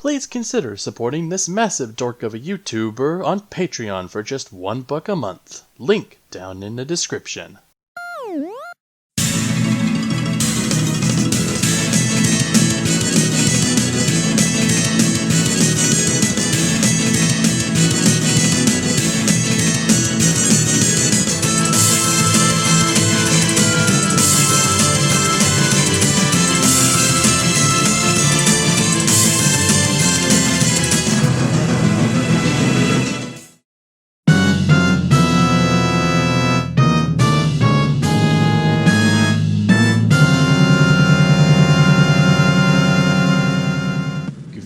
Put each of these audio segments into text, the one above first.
please consider supporting this massive dork of a YouTuber on Patreon for just $1 a month. Link down in the description.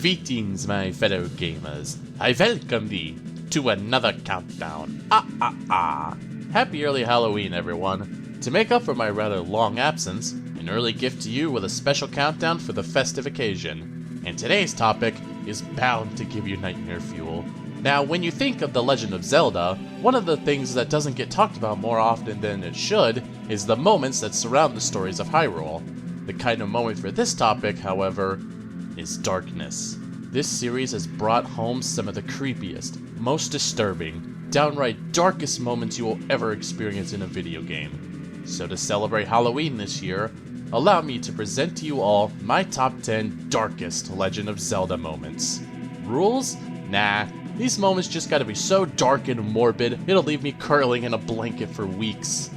Greetings, my fellow gamers. I welcome thee to another countdown. Happy early Halloween, everyone. To make up for my rather long absence, an early gift to you with a special countdown for the festive occasion. And today's topic is bound to give you nightmare fuel. Now, when you think of The Legend of Zelda, one of the things that doesn't get talked about more often than it should is the moments that surround the stories of Hyrule. The kind of moment for this topic, however, is darkness. This series has brought home some of the creepiest, most disturbing, downright darkest moments you will ever experience in a video game. So to celebrate Halloween this year, allow me to present to you all my top 10 darkest Legend of Zelda moments. Rules? Nah, these moments just gotta be so dark and morbid, it'll leave me curling in a blanket for weeks.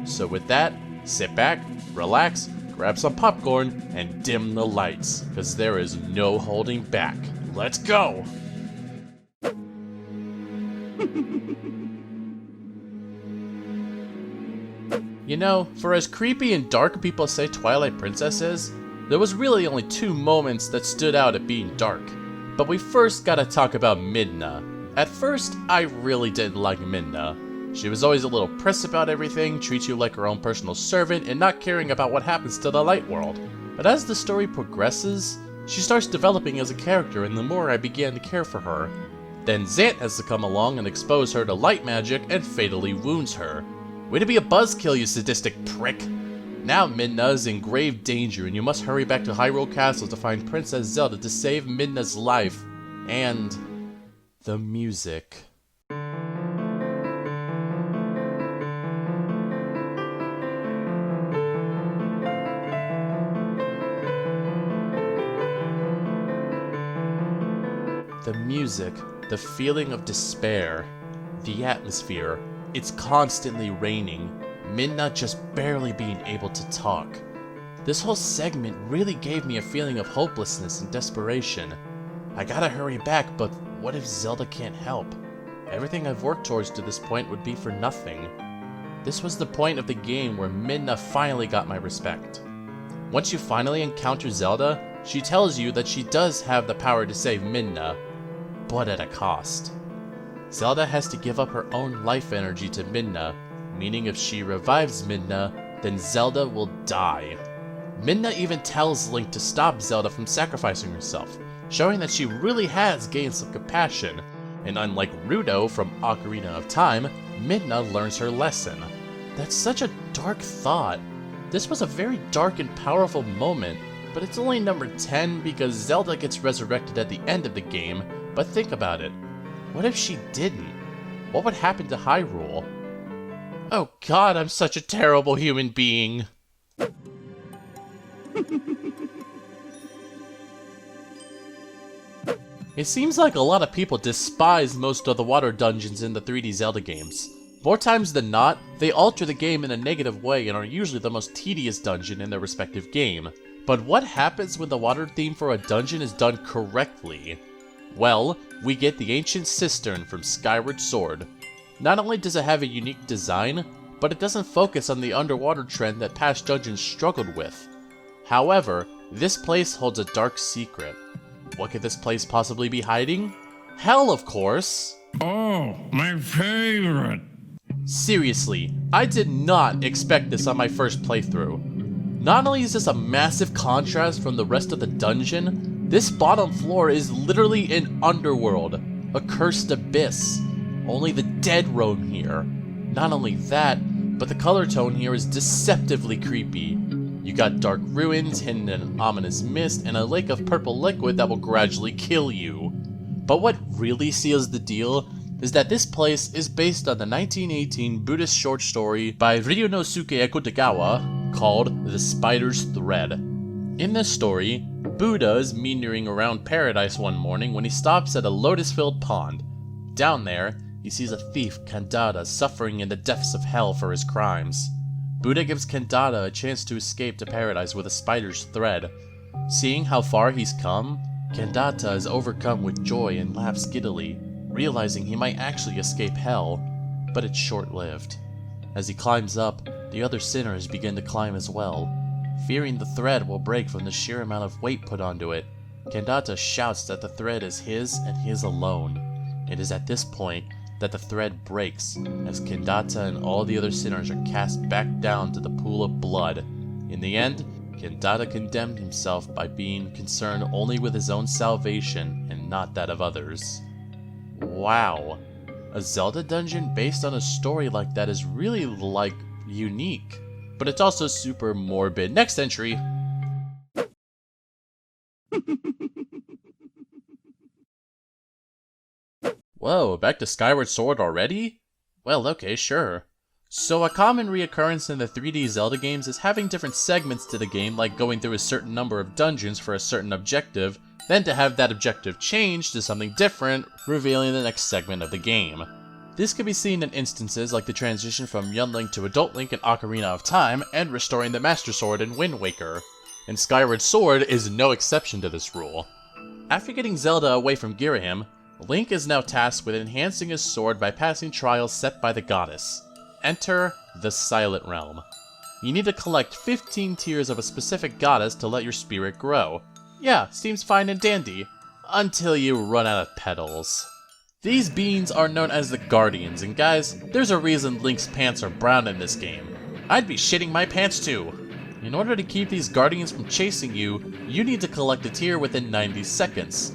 So with that, sit back, relax, grab some popcorn, and dim the lights, because there is no holding back. Let's go! You know, for as creepy and dark people say Twilight Princess is, there was really only 2 moments that stood out at being dark. But we first gotta talk about Midna. At first, I really didn't like Midna. She was always a little pressed about everything, treats you like her own personal servant, and not caring about what happens to the light world. But as the story progresses, she starts developing as a character, and the more I began to care for her. Then Zant has to come along and expose her to light magic and fatally wounds her. Way to be a buzzkill, you sadistic prick! Now Midna is in grave danger, and you must hurry back to Hyrule Castle to find Princess Zelda to save Midna's life. And the music. The music, the feeling of despair, the atmosphere, it's constantly raining, Midna just barely being able to talk. This whole segment really gave me a feeling of hopelessness and desperation. I gotta hurry back, but what if Zelda can't help? Everything I've worked towards to this point would be for nothing. This was the point of the game where Midna finally got my respect. Once you finally encounter Zelda, she tells you that she does have the power to save Midna, but at a cost. Zelda has to give up her own life energy to Midna, meaning if she revives Midna, then Zelda will die. Midna even tells Link to stop Zelda from sacrificing herself, showing that she really has gained some compassion, and unlike Ruto from Ocarina of Time, Midna learns her lesson. That's such a dark thought. This was a very dark and powerful moment, but it's only number 10 because Zelda gets resurrected at the end of the game. But think about it. What if she didn't? What would happen to Hyrule? Oh god, I'm such a terrible human being. It seems like a lot of people despise most of the water dungeons in the 3D Zelda games. More times than not, they alter the game in a negative way and are usually the most tedious dungeon in their respective game. But what happens when the water theme for a dungeon is done correctly? Well, we get the ancient cistern from Skyward Sword. Not only does it have a unique design, but it doesn't focus on the underwater trend that past dungeons struggled with. However, this place holds a dark secret. What could this place possibly be hiding? Hell, of course! Oh, my favorite! Seriously, I did not expect this on my first playthrough. Not only is this a massive contrast from the rest of the dungeon, this bottom floor is literally an underworld, a cursed abyss. Only the dead roam here. Not only that, but the color tone here is deceptively creepy. You got dark ruins hidden in an ominous mist and a lake of purple liquid that will gradually kill you. But what really seals the deal is that this place is based on the 1918 Buddhist short story by Ryunosuke Akutagawa called The Spider's Thread. In this story, Buddha is meandering around paradise one morning when he stops at a lotus-filled pond. Down there, he sees a thief, Kandada, suffering in the depths of hell for his crimes. Buddha gives Kandada a chance to escape to paradise with a spider's thread. Seeing how far he's come, Kandada is overcome with joy and laughs giddily, realizing he might actually escape hell, but it's short-lived. As he climbs up, the other sinners begin to climb as well. Fearing the thread will break from the sheer amount of weight put onto it, Kandada shouts that the thread is his and his alone. It is at this point that the thread breaks, as Kandada and all the other sinners are cast back down to the pool of blood. In the end, Kandada condemned himself by being concerned only with his own salvation and not that of others. Wow, a Zelda dungeon based on a story like that is really, unique. But it's also super morbid. Next entry. Whoa, back to Skyward Sword already? Well, okay, sure. So a common reoccurrence in the 3D Zelda games is having different segments to the game, like going through a certain number of dungeons for a certain objective, then to have that objective change to something different, revealing the next segment of the game. This can be seen in instances like the transition from Young Link to Adult Link in Ocarina of Time, and restoring the Master Sword in Wind Waker. And Skyward Sword is no exception to this rule. After getting Zelda away from Girahim, Link is now tasked with enhancing his sword by passing trials set by the goddess. Enter the Silent Realm. You need to collect 15 tears of a specific goddess to let your spirit grow. Yeah, seems fine and dandy, until you run out of petals. These beings are known as the Guardians, and guys, there's a reason Link's pants are brown in this game. I'd be shitting my pants too. In order to keep these Guardians from chasing you, you need to collect a tear within 90 seconds.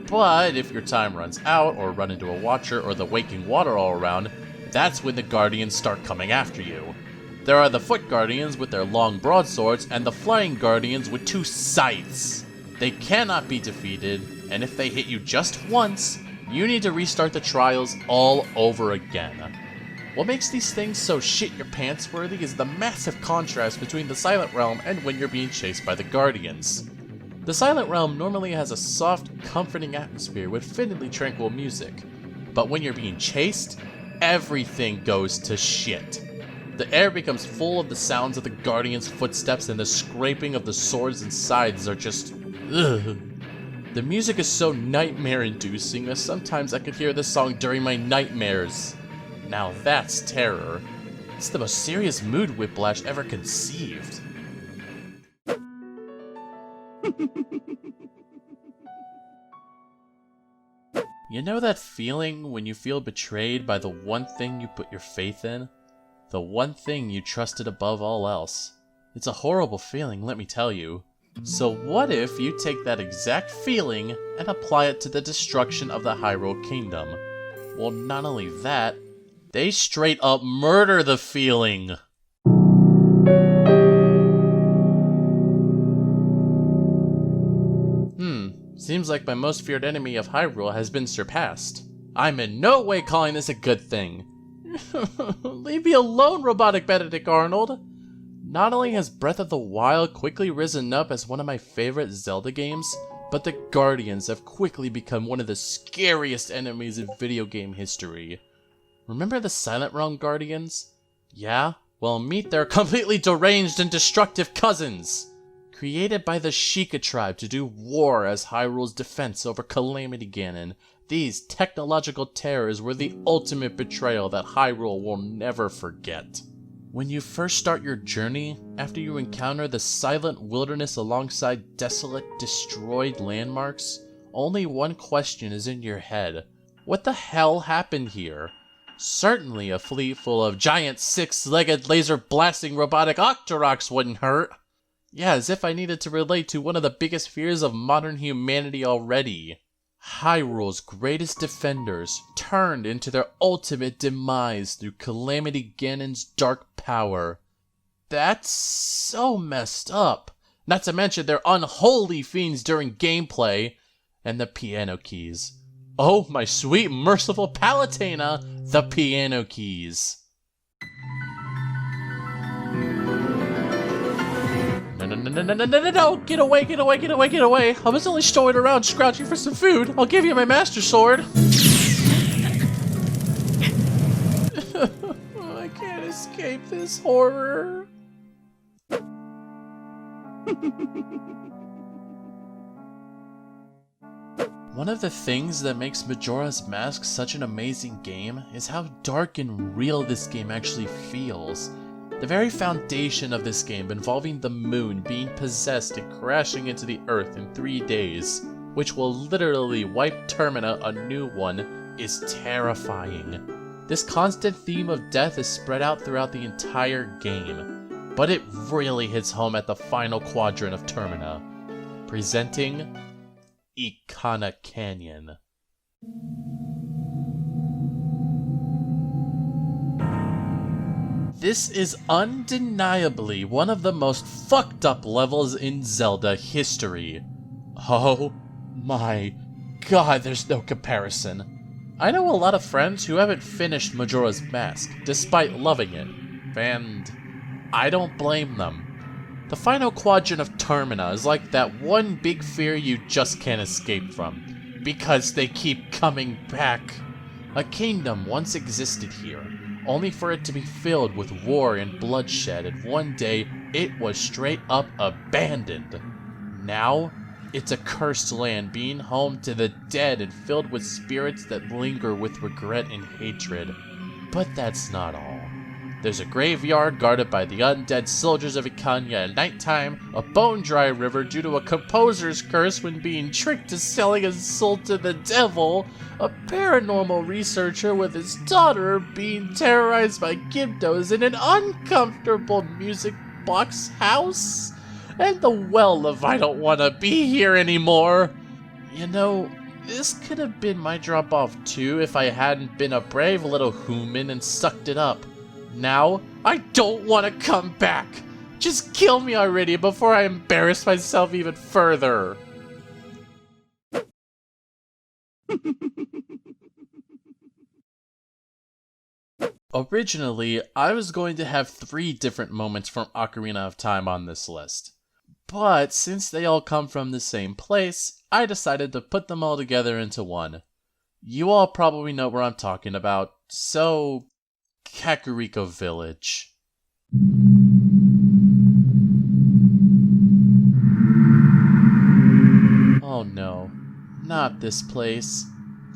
But if your time runs out, or run into a watcher, or the waking water all around, that's when the Guardians start coming after you. There are the Foot Guardians with their long broadswords, and the Flying Guardians with 2 scythes. They cannot be defeated, and if they hit you just once, you need to restart the trials all over again. What makes these things so shit-your-pants worthy is the massive contrast between the Silent Realm and when you're being chased by the Guardians. The Silent Realm normally has a soft, comforting atmosphere with fittingly tranquil music, but when you're being chased, everything goes to shit. The air becomes full of the sounds of the Guardians' footsteps, and the scraping of the swords and scythes are just ugh. The music is so nightmare-inducing that sometimes I could hear this song during my nightmares. Now that's terror. It's the most serious mood whiplash ever conceived. You know that feeling when you feel betrayed by the one thing you put your faith in? The one thing you trusted above all else? It's a horrible feeling, let me tell you. So what if you take that exact feeling and apply it to the destruction of the Hyrule Kingdom? Well, not only that, they straight up murder the feeling! Seems like my most feared enemy of Hyrule has been surpassed. I'm in no way calling this a good thing. Leave me alone, robotic Benedict Arnold! Not only has Breath of the Wild quickly risen up as one of my favorite Zelda games, but the Guardians have quickly become one of the scariest enemies in video game history. Remember the Silent Realm Guardians? Yeah? Well, meet their completely deranged and destructive cousins! Created by the Sheikah tribe to do war as Hyrule's defense over Calamity Ganon, these technological terrors were the ultimate betrayal that Hyrule will never forget. When you first start your journey, after you encounter the silent wilderness alongside desolate, destroyed landmarks, only one question is in your head. What the hell happened here? Certainly a fleet full of giant 6-legged laser-blasting robotic Octoroks wouldn't hurt. Yeah, as if I needed to relate to one of the biggest fears of modern humanity already. Hyrule's greatest defenders turned into their ultimate demise through Calamity Ganon's dark power. That's so messed up. Not to mention their unholy fiends during gameplay, and the piano keys. Oh, my sweet merciful Palutena, the piano keys. No, get away, get away, get away, get away. I was only strolling around scrouching for some food. I'll give you my master sword. I can't escape this horror. One of the things that makes Majora's Mask such an amazing game is how dark and real this game actually feels. The very foundation of this game, involving the moon being possessed and crashing into the earth in 3 days, which will literally wipe Termina a new one, is terrifying. This constant theme of death is spread out throughout the entire game, but it really hits home at the final quadrant of Termina, presenting Ikana Canyon. This is undeniably one of the most fucked up levels in Zelda history. Oh my god, there's no comparison. I know a lot of friends who haven't finished Majora's Mask, despite loving it, and I don't blame them. The final quadrant of Termina is like that one big fear you just can't escape from, because they keep coming back. A kingdom once existed here, only for it to be filled with war and bloodshed, and one day it was straight up abandoned. Now, it's a cursed land being home to the dead and filled with spirits that linger with regret and hatred. But that's not all. There's a graveyard guarded by the undead soldiers of Ikana at nighttime, a bone-dry river due to a composer's curse when being tricked to selling his soul to the devil, a paranormal researcher with his daughter being terrorized by Gibdos in an uncomfortable music box house, and the well of I don't want to be here anymore. You know, this could have been my drop-off too if I hadn't been a brave little human and sucked it up. Now, I don't want to come back. Just kill me already before I embarrass myself even further. Originally, I was going to have 3 different moments from Ocarina of Time on this list. But since they all come from the same place, I decided to put them all together into one. You all probably know where I'm talking about, so Kakariko Village. Oh no, not this place.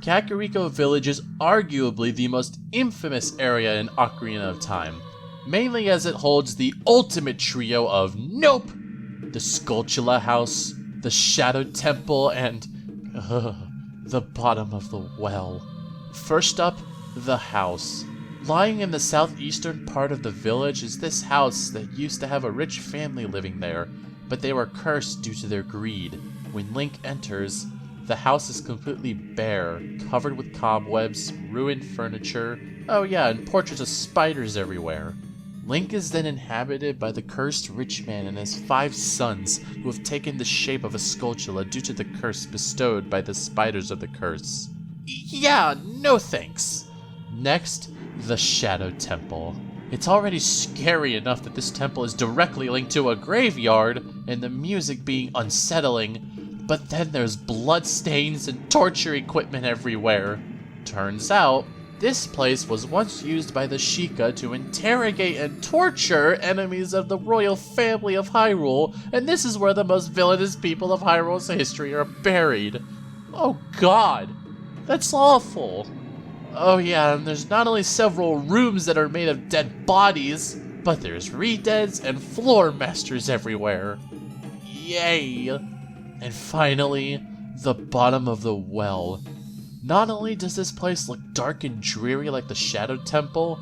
Kakariko Village is arguably the most infamous area in Ocarina of Time, mainly as it holds the ultimate trio of nope! The Skulltula House, the Shadow Temple, and the bottom of the well. First up, the house. Lying in the southeastern part of the village is this house that used to have a rich family living there, but they were cursed due to their greed. When Link enters, the house is completely bare, covered with cobwebs, ruined furniture, oh yeah, and portraits of spiders everywhere. Link is then inhabited by the cursed rich man and his 5 sons, who have taken the shape of a Skulltula due to the curse bestowed by the spiders of the curse. Yeah, no thanks. Next, the Shadow Temple. It's already scary enough that this temple is directly linked to a graveyard, and the music being unsettling, but then there's bloodstains and torture equipment everywhere. Turns out, this place was once used by the Sheikah to interrogate and torture enemies of the royal family of Hyrule, and this is where the most villainous people of Hyrule's history are buried. Oh god, that's awful. Oh yeah, and there's not only several rooms that are made of dead bodies, but there's re-deads and floor masters everywhere. Yay! And finally, the bottom of the well. Not only does this place look dark and dreary like the Shadow Temple,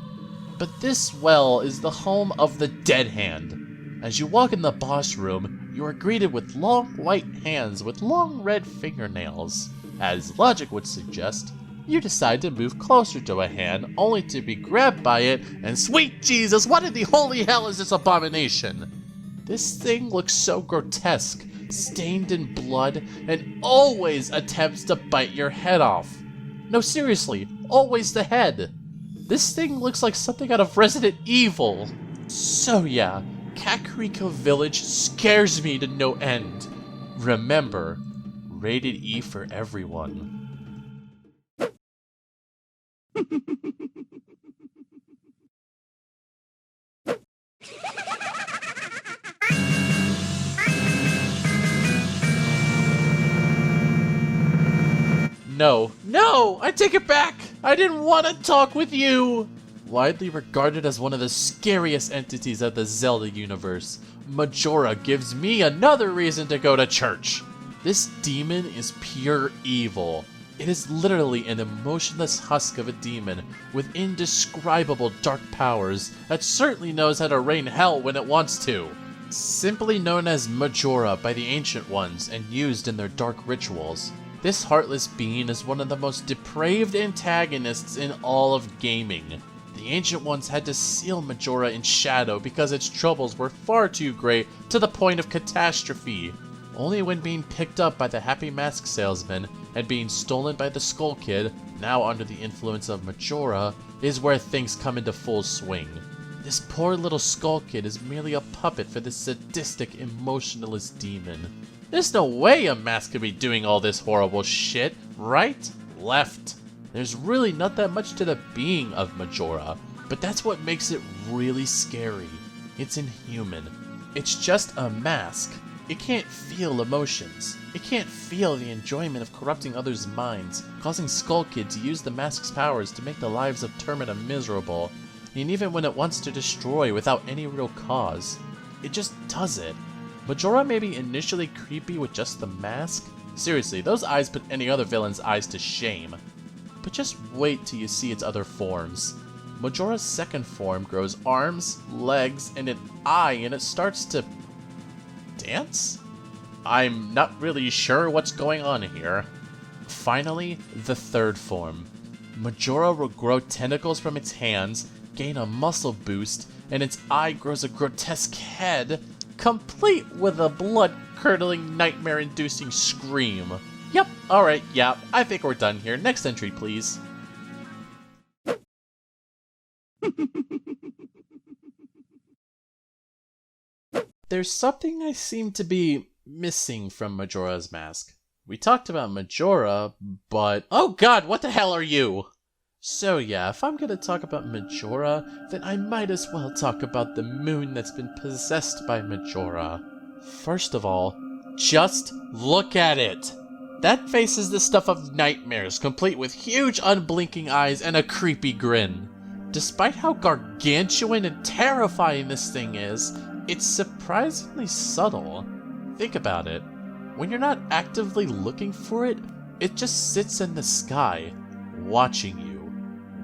but this well is the home of the Dead Hand. As you walk in the boss room, you are greeted with long white hands with long red fingernails. As logic would suggest, You decide to move closer to a hand, only to be grabbed by it, and sweet Jesus, what in the holy hell is this abomination? This thing looks so grotesque, stained in blood, and always attempts to bite your head off. No, seriously, always the head. This thing looks like something out of Resident Evil. So yeah, Kakariko Village scares me to no end. Remember, rated E for everyone. No, I take it back! I didn't want to talk with you! Widely regarded as one of the scariest entities of the Zelda universe, Majora gives me another reason to go to church. This demon is pure evil. It is literally an emotionless husk of a demon with indescribable dark powers that certainly knows how to rain hell when it wants to. Simply known as Majora by the Ancient Ones and used in their dark rituals, this heartless being is one of the most depraved antagonists in all of gaming. The Ancient Ones had to seal Majora in shadow because its troubles were far too great to the point of catastrophe. Only when being picked up by the Happy Mask salesman and being stolen by the Skull Kid, now under the influence of Majora, is where things come into full swing. This poor little Skull Kid is merely a puppet for this sadistic, emotionless demon. There's no way a mask could be doing all this horrible shit, right? Left. There's really not that much to the being of Majora, but that's what makes it really scary. It's inhuman. It's just a mask. It can't feel emotions. It can't feel the enjoyment of corrupting others' minds, causing Skull Kid to use the mask's powers to make the lives of Termina miserable, and even when it wants to destroy without any real cause, it just does it. Majora may be initially creepy with just the mask. Seriously, those eyes put any other villain's eyes to shame. But just wait till you see its other forms. Majora's second form grows arms, legs, and an eye, and it starts to dance? I'm not really sure what's going on here. Finally, the third form. Majora will grow tentacles from its hands, gain a muscle boost, and its eye grows a grotesque head, complete with a blood-curdling, nightmare-inducing scream. Yep, alright, yeah, I think we're done here. Next entry, please. There's something I seem to be missing from Majora's Mask. We talked about Majora, but... Oh god, what the hell are you? So yeah, if I'm gonna talk about Majora, then I might as well talk about the moon that's been possessed by Majora. First of all, just look at it! That face is the stuff of nightmares, complete with huge unblinking eyes and a creepy grin. Despite how gargantuan and terrifying this thing is, it's surprisingly subtle. Think about it. When you're not actively looking for it, it just sits in the sky, watching you,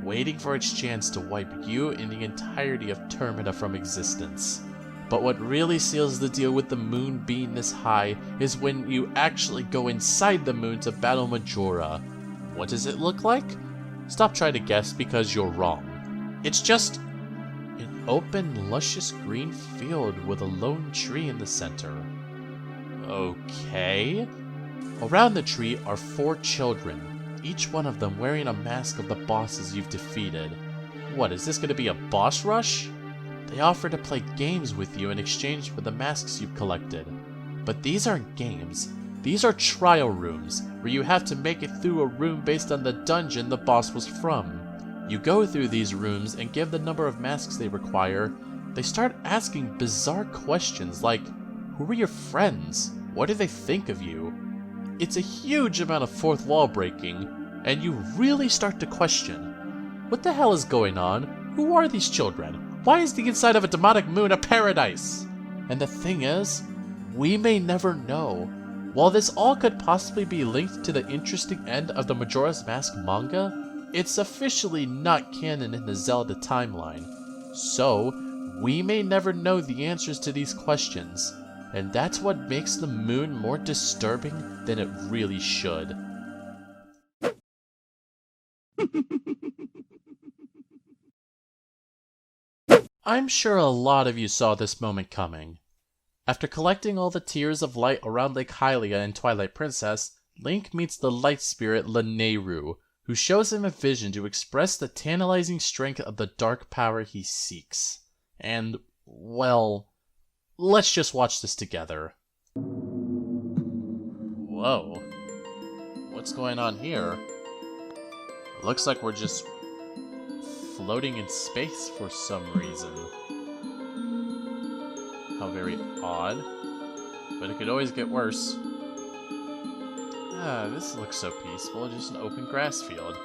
waiting for its chance to wipe you and the entirety of Termina from existence. But what really seals the deal with the moon being this high is when you actually go inside the moon to battle Majora. What does it look like? Stop trying to guess because you're wrong. It's just an open, luscious green field with a lone tree in the center. Okay. Around the tree are 4 children, each one of them wearing a mask of the bosses you've defeated. What, is this going to be a boss rush? They offer to play games with you in exchange for the masks you've collected. But these aren't games. These are trial rooms, where you have to make it through a room based on the dungeon the boss was from. You go through these rooms and give the number of masks they require. They start asking bizarre questions like, who are your friends? What do they think of you? It's a huge amount of fourth wall breaking, and you really start to question. What the hell is going on? Who are these children? Why is the inside of a demonic moon a paradise? And the thing is, we may never know. While this all could possibly be linked to the interesting end of the Majora's Mask manga, it's officially not canon in the Zelda timeline. So, we may never know the answers to these questions, and that's what makes the moon more disturbing than it really should. I'm sure a lot of you saw this moment coming. After collecting all the tears of light around Lake Hylia in Twilight Princess, Link meets the light spirit Lanayru, who shows him a vision to express the tantalizing strength of the dark power he seeks. And, well, let's just watch this together. Whoa. What's going on here? Looks like we're just floating in space for some reason. How very odd. But it could always get worse. Ah, this looks so peaceful, just an open grass field.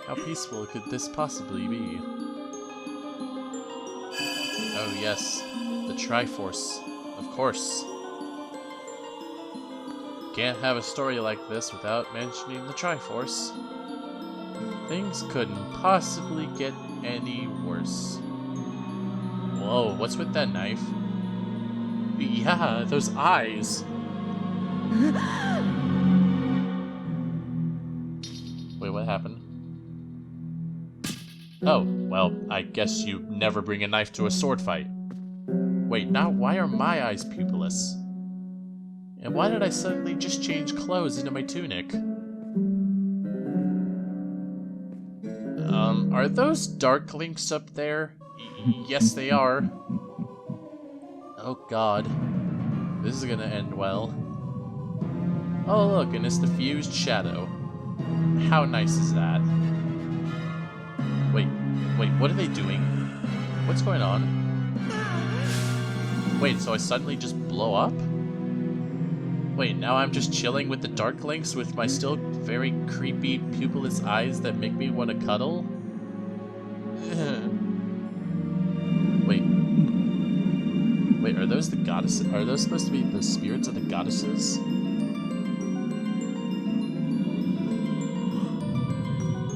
How peaceful could this possibly be? Oh yes, the Triforce, of course. Can't have a story like this without mentioning the Triforce. Things couldn't possibly get any worse. Whoa, what's with that knife? Yeah, those eyes. Wait, what happened? Oh, well, I guess you never bring a knife to a sword fight. Wait, now why are my eyes pupilless? And why did I suddenly just change clothes into my tunic? Are those dark links up there? Yes, they are. Oh god. This is gonna end well. Oh look, and it's the fused shadow. How nice is that? Wait, what are they doing? What's going on? Wait, so I suddenly just blow up? Wait, now I'm just chilling with the dark links with my still very creepy pupilless eyes that make me want to cuddle? Wait, are those the goddesses? Are those supposed to be the spirits of the goddesses?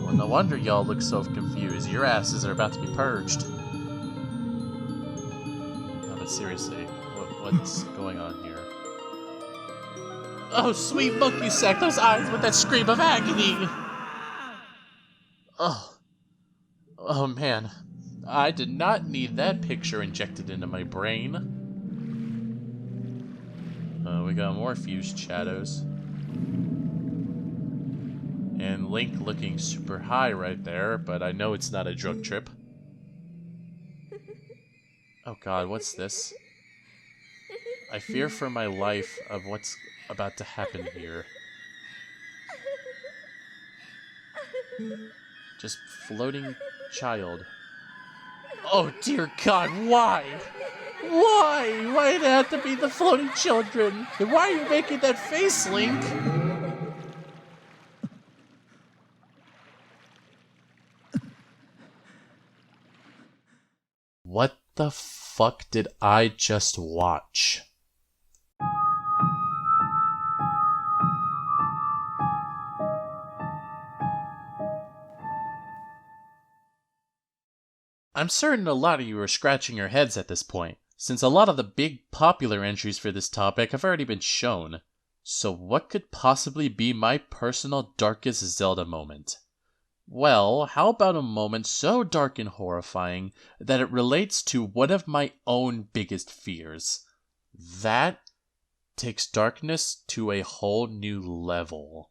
Well, no wonder y'all look so confused. Your asses are about to be purged. No, but seriously, what's going on here? Oh, sweet monkey sack, those eyes with that scream of agony! Oh man. I did not need that picture injected into my brain. We got more fused shadows. And Link looking super high right there, but I know it's not a drug trip. Oh god, what's this? I fear for my life of what's about to happen here. Just floating child. Oh dear god, why? Why? Why'd it have to be the floating children? And why are you making that face, Link? What the fuck did I just watch? I'm certain a lot of you are scratching your heads at this point, since a lot of the big popular entries for this topic have already been shown. So what could possibly be my personal darkest Zelda moment? Well, how about a moment so dark and horrifying that it relates to one of my own biggest fears? That takes darkness to a whole new level.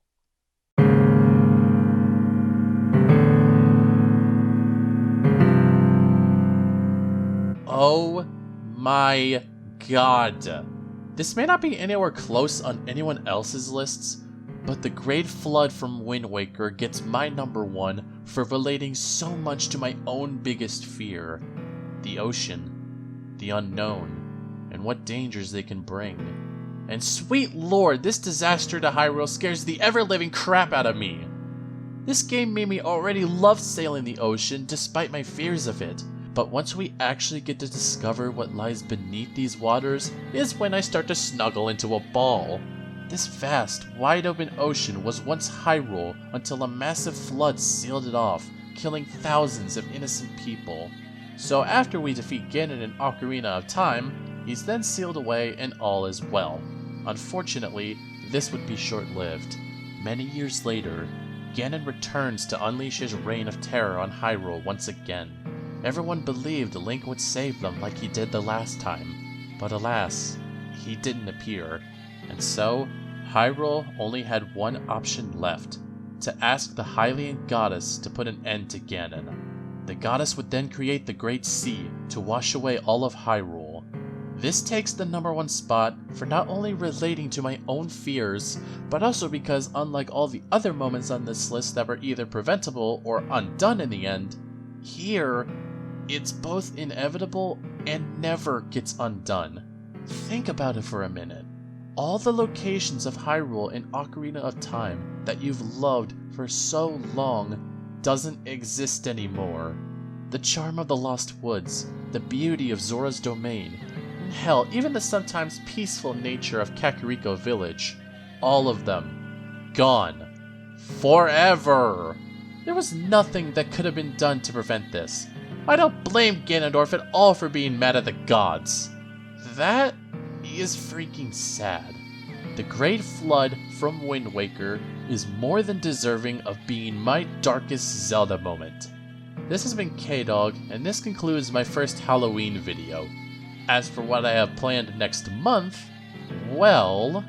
Oh my god. This may not be anywhere close on anyone else's lists, but the Great Flood from Wind Waker gets my number one for relating so much to my own biggest fear. The ocean, the unknown, and what dangers they can bring. And sweet lord, this disaster to Hyrule scares the ever-living crap out of me. This game made me already love sailing the ocean despite my fears of it. But once we actually get to discover what lies beneath these waters is when I start to snuggle into a ball. This vast, wide-open ocean was once Hyrule until a massive flood sealed it off, killing thousands of innocent people. So after we defeat Ganon in Ocarina of Time, he's then sealed away and all is well. Unfortunately, this would be short-lived. Many years later, Ganon returns to unleash his reign of terror on Hyrule once again. Everyone believed Link would save them like he did the last time, but alas, he didn't appear. And so, Hyrule only had one option left, to ask the Hylian goddess to put an end to Ganon. The goddess would then create the Great Sea to wash away all of Hyrule. This takes the #1 spot for not only relating to my own fears, but also because unlike all the other moments on this list that were either preventable or undone in the end, here, it's both inevitable and never gets undone. Think about it for a minute. All the locations of Hyrule in Ocarina of Time that you've loved for so long doesn't exist anymore. The charm of the Lost Woods, the beauty of Zora's Domain, and hell, even the sometimes peaceful nature of Kakariko Village, all of them gone. Forever! There was nothing that could have been done to prevent this. I don't blame Ganondorf at all for being mad at the gods. That is freaking sad. The Great Flood from Wind Waker is more than deserving of being my darkest Zelda moment. This has been Kdog, and this concludes my first Halloween video. As for what I have planned next month, well...